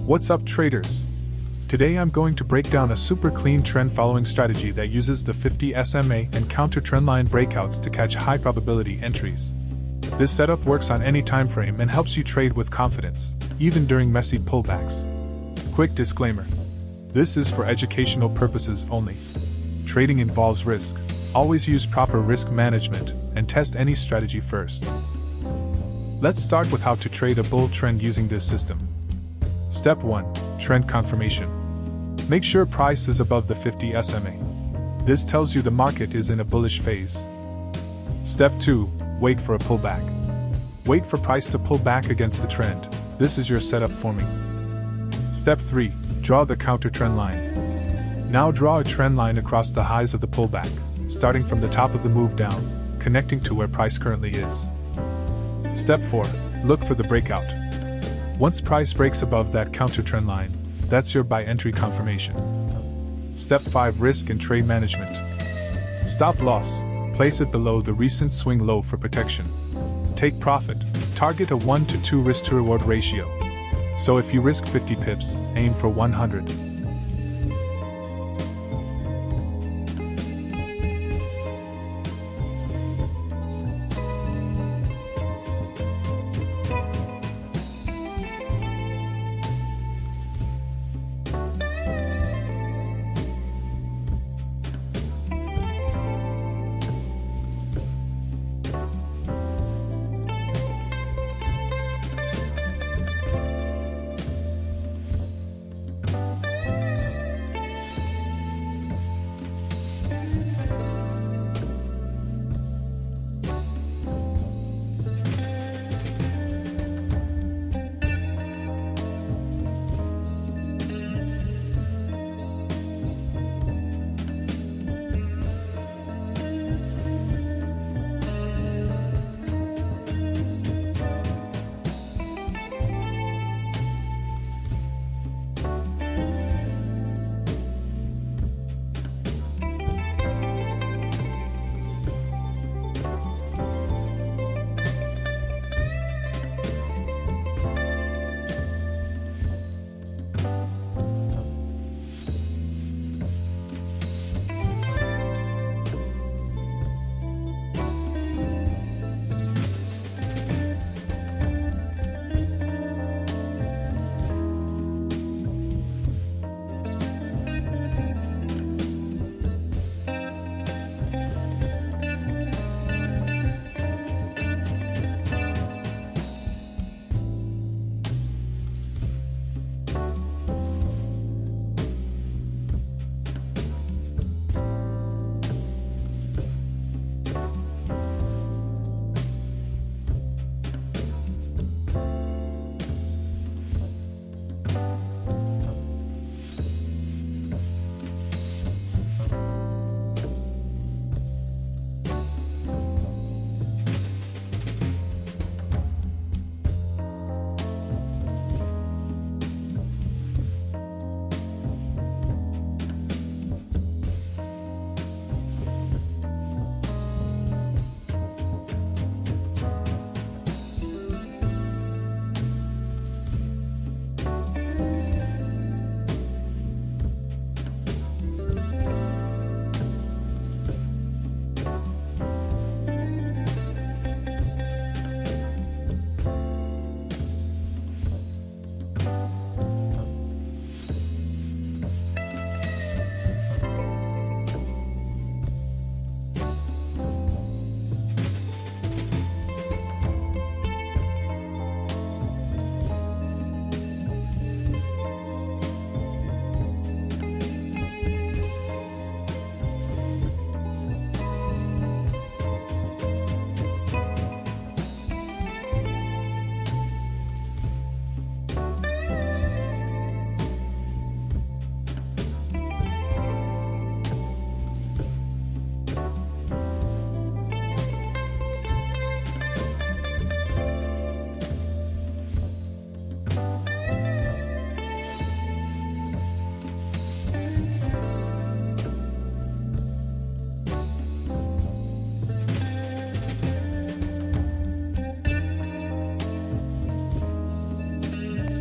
What's up, traders? Today I'm going to break down a super clean trend following strategy that uses the 50 SMA and counter trendline breakouts to catch high probability entries. This setup works on any time frame and helps you trade with confidence, even during messy pullbacks. Quick disclaimer: this is for educational purposes only. Trading involves risk. Always use proper risk management and test any strategy first. Let's start with how to trade a bull trend using this system. Step 1. Trend confirmation. Make sure price is above the 50 SMA. This tells you the market is in a bullish phase. Step 2. Wait for a pullback. Wait for price to pull back against the trend. This is your setup forming. Step 3. Draw the counter trend line. Now draw a trend line across the highs of the pullback, starting from the top of the move down, connecting to where price currently is. Step 4. Look for the breakout. Once price breaks above that counter trend line, that's your buy entry confirmation. Step 5. Risk and trade management. Stop loss. Place it below the recent swing low for protection. Take profit. Target a 1 to 2 risk to reward ratio. So if you risk 50 pips, aim for 100.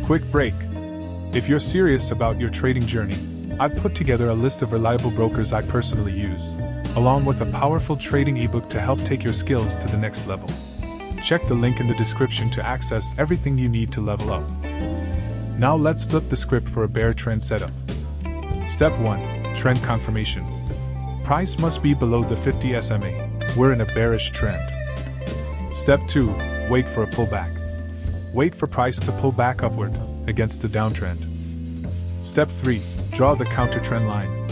Quick break. If you're serious about your trading journey, I've put together a list of reliable brokers I personally use, along with a powerful trading ebook to help take your skills to the next level. Check the link in the description to access everything you need to level up. Now let's flip the script for a bear trend setup. Step 1. Trend confirmation. Price must be below the 50 SMA. We're in a bearish trend. Step 2. Wait for a pullback. Wait for price to pull back upward against the downtrend. Step 3. Draw the counter trend line.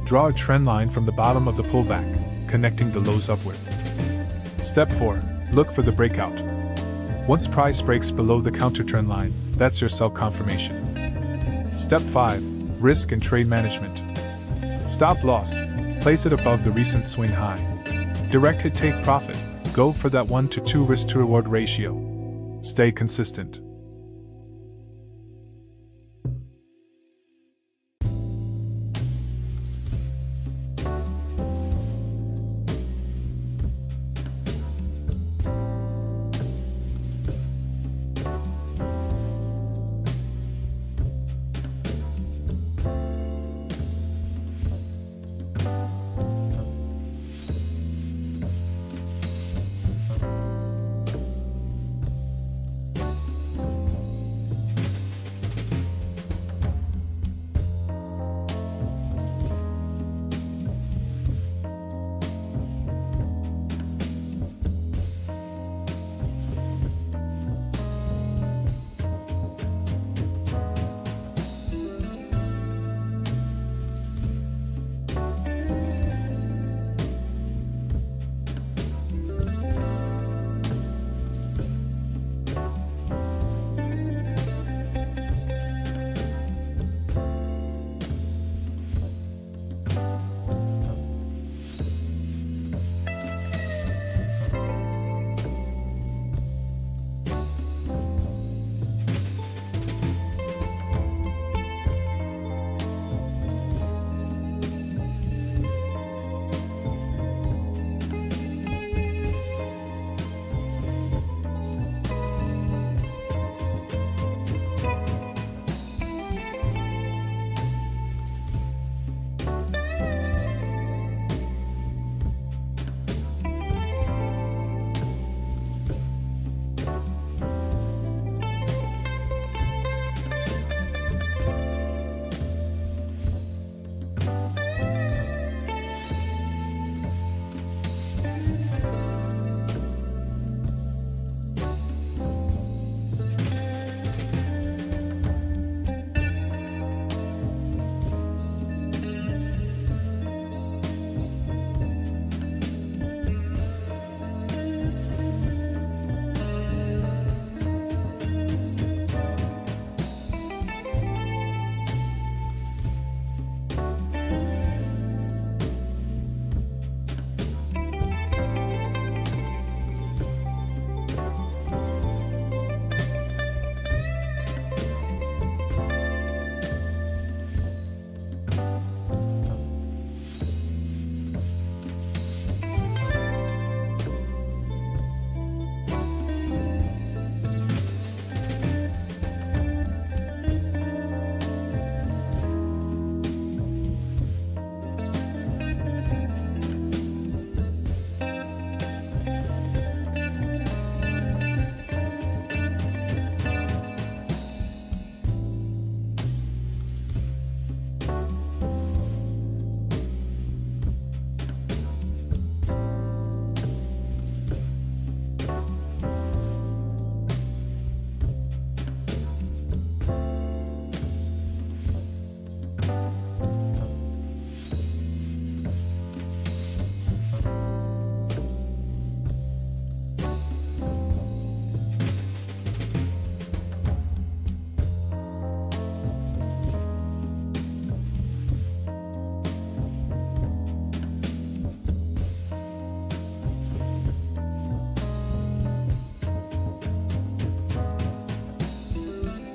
Draw a trend line from the bottom of the pullback, connecting the lows upward. Step 4. Look for the breakout. Once price breaks below the counter trend line, that's your sell confirmation. Step 5. Risk and trade management. Stop loss. Place it above the recent swing high. Direct hit take profit. Go for that 1 to 2 risk to reward ratio. Stay consistent.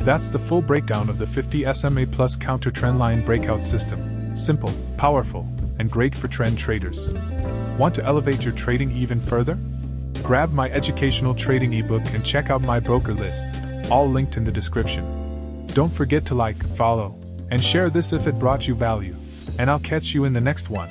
That's the full breakdown of the 50 SMA plus counter trendline breakout system. Simple, powerful, and great for trend traders. Want to elevate your trading even further? Grab my educational trading ebook and check out my broker list, all linked in the description. Don't forget to like, follow, and share this if it brought you value. And I'll catch you in the next one.